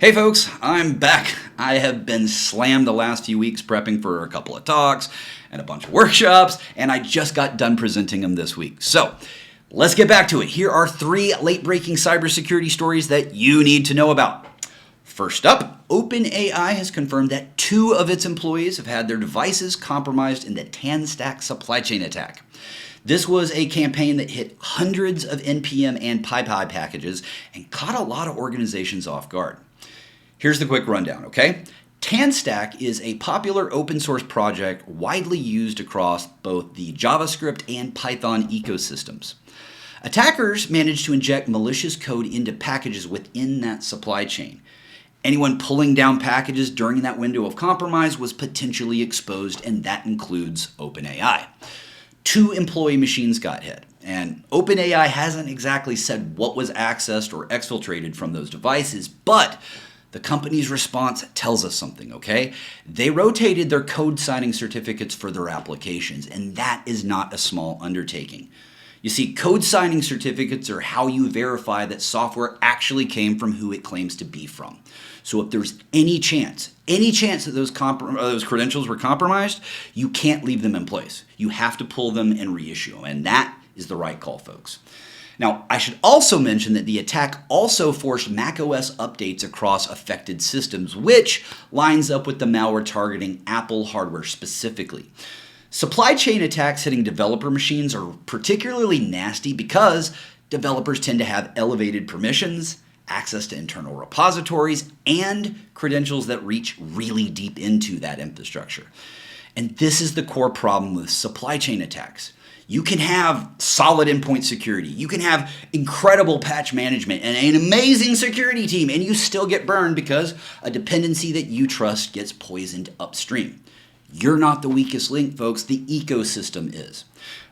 Hey folks, I'm back. I have been slammed the last few weeks prepping for a couple of talks and a bunch of workshops, and I just got done presenting them this week. So let's get back to it. Here are 3 late-breaking cybersecurity stories that you need to know about. First up, OpenAI has confirmed that 2 of its employees have had their devices compromised in the TanStack supply chain attack. This was a campaign that hit hundreds of NPM and PyPI packages and caught a lot of organizations off guard. Here's the quick rundown, okay? TanStack is a popular open source project widely used across both the JavaScript and Python ecosystems. Attackers managed to inject malicious code into packages within that supply chain. Anyone pulling down packages during that window of compromise was potentially exposed, and that includes OpenAI. 2 employee machines got hit, and OpenAI hasn't exactly said what was accessed or exfiltrated from those devices, but the company's response tells us something, okay? They rotated their code signing certificates for their applications, and that is not a small undertaking. You see, code signing certificates are how you verify that software actually came from who it claims to be from. So if there's any chance that those credentials were compromised, you can't leave them in place. You have to pull them and reissue them, and that is the right call, folks. Now, I should also mention that the attack also forced macOS updates across affected systems, which lines up with the malware targeting Apple hardware specifically. Supply chain attacks hitting developer machines are particularly nasty because developers tend to have elevated permissions, access to internal repositories, and credentials that reach really deep into that infrastructure. And this is the core problem with supply chain attacks. You can have solid endpoint security, you can have incredible patch management and an amazing security team, and you still get burned because a dependency that you trust gets poisoned upstream. You're not the weakest link, folks. The ecosystem is.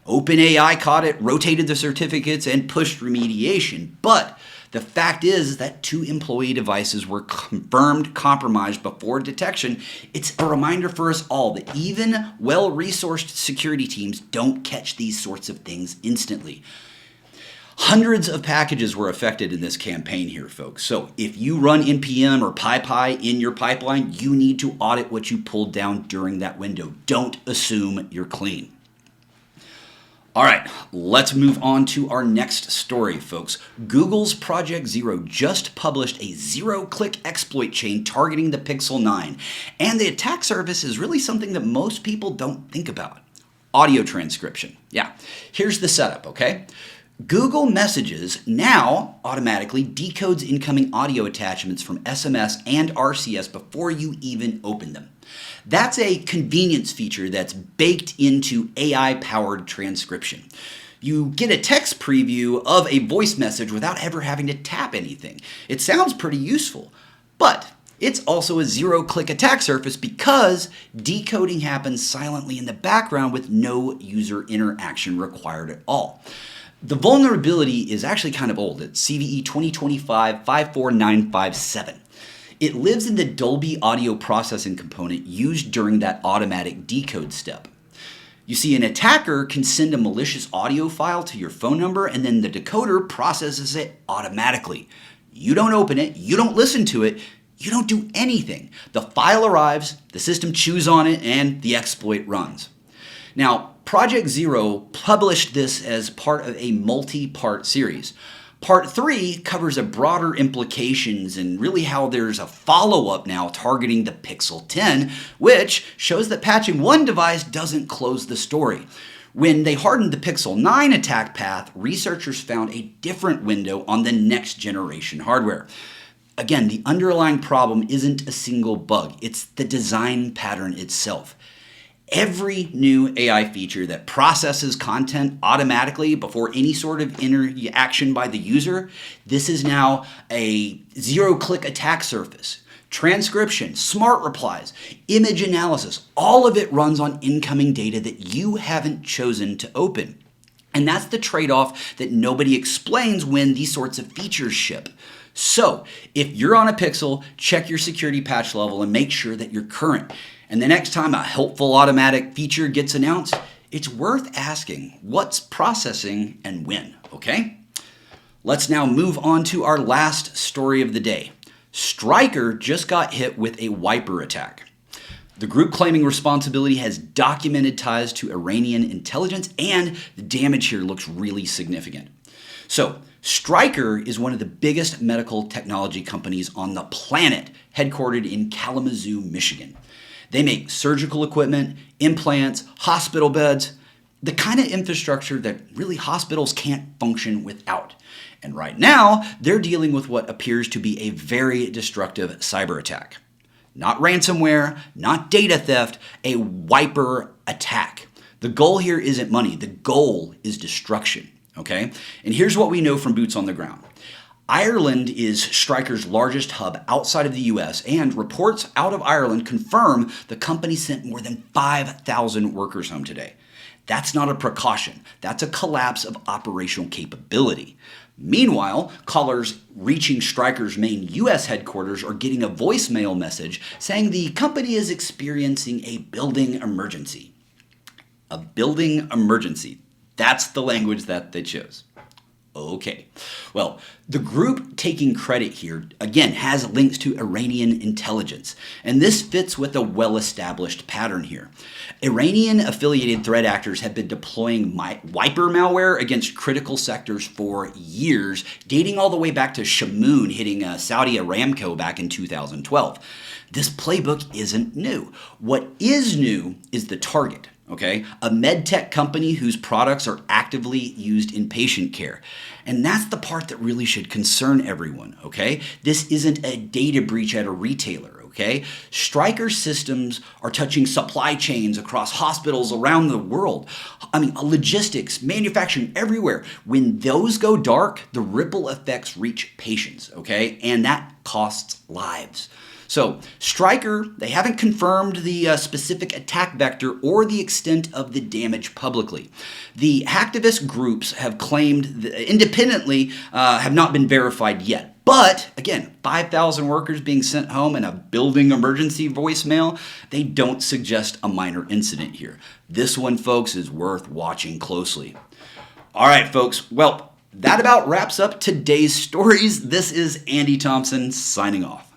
OpenAI caught it, rotated the certificates, and pushed remediation. But the fact is that 2 employee devices were confirmed compromised before detection. It's a reminder for us all that even well-resourced security teams don't catch these sorts of things instantly. Hundreds of packages were affected in this campaign here, folks. So if you run NPM or PyPI in your pipeline, you need to audit what you pulled down during that window. Don't assume you're clean. All right, let's move on to our next story, folks. Google's Project Zero just published a zero-click exploit chain targeting the Pixel 9, and the attack surface is really something that most people don't think about. Audio transcription. Yeah, here's the setup, okay? Google Messages now automatically decodes incoming audio attachments from SMS and RCS before you even open them. That's a convenience feature that's baked into AI-powered transcription. You get a text preview of a voice message without ever having to tap anything. It sounds pretty useful, but it's also a zero-click attack surface because decoding happens silently in the background with no user interaction required at all. The vulnerability is actually kind of old. It's CVE 2025-54957. It lives in the Dolby audio processing component used during that automatic decode step. You see, an attacker can send a malicious audio file to your phone number, and then the decoder processes it automatically. You don't open it, you don't listen to it, you don't do anything. The file arrives, the system chews on it, and the exploit runs. Now, Project Zero published this as part of a multi-part series. Part 3 covers a broader implications and really how there's a follow-up now targeting the Pixel 10, which shows that patching one device doesn't close the story. When they hardened the Pixel 9 attack path, researchers found a different window on the next generation hardware. Again, the underlying problem isn't a single bug, it's the design pattern itself. Every new AI feature that processes content automatically before any sort of interaction by the user, this is now a zero-click attack surface. Transcription, smart replies, image analysis, all of it runs on incoming data that you haven't chosen to open. And that's the trade-off that nobody explains when these sorts of features ship. So, if you're on a Pixel, check your security patch level and make sure that you're current. And the next time a helpful automatic feature gets announced, it's worth asking what's processing and when, okay? Let's now move on to our last story of the day. Stryker just got hit with a wiper attack. The group claiming responsibility has documented ties to Iranian intelligence, and the damage here looks really significant. So, Stryker is one of the biggest medical technology companies on the planet, headquartered in Kalamazoo, Michigan. They make surgical equipment, implants, hospital beds, the kind of infrastructure that really hospitals can't function without. And right now, they're dealing with what appears to be a very destructive cyber attack. Not ransomware, not data theft, a wiper attack. The goal here isn't money. The goal is destruction, okay? And here's what we know from boots on the ground. Ireland is Stryker's largest hub outside of the US, and reports out of Ireland confirm the company sent more than 5,000 workers home today. That's not a precaution. That's a collapse of operational capability. Meanwhile, callers reaching Stryker's main US headquarters are getting a voicemail message saying the company is experiencing a building emergency. A building emergency. That's the language that they chose. Okay. Well, the group taking credit here, again, has links to Iranian intelligence. And this fits with a well-established pattern here. Iranian-affiliated threat actors have been deploying wiper malware against critical sectors for years, dating all the way back to Shamoon hitting Saudi Aramco back in 2012. This playbook isn't new. What is new is the target. Okay, a med tech company whose products are actively used in patient care. And that's the part that really should concern everyone, okay? This isn't a data breach at a retailer, okay? Stryker systems are touching supply chains across hospitals around the world. I mean, logistics, manufacturing, everywhere. When those go dark, the ripple effects reach patients, okay? And that costs lives. So, Stryker, they haven't confirmed the specific attack vector or the extent of the damage publicly. The hacktivist groups have claimed that independently have not been verified yet. But, again, 5,000 workers being sent home and a building emergency voicemail, they don't suggest a minor incident here. This one, folks, is worth watching closely. All right, folks, well, that about wraps up today's stories. This is Andy Thompson signing off.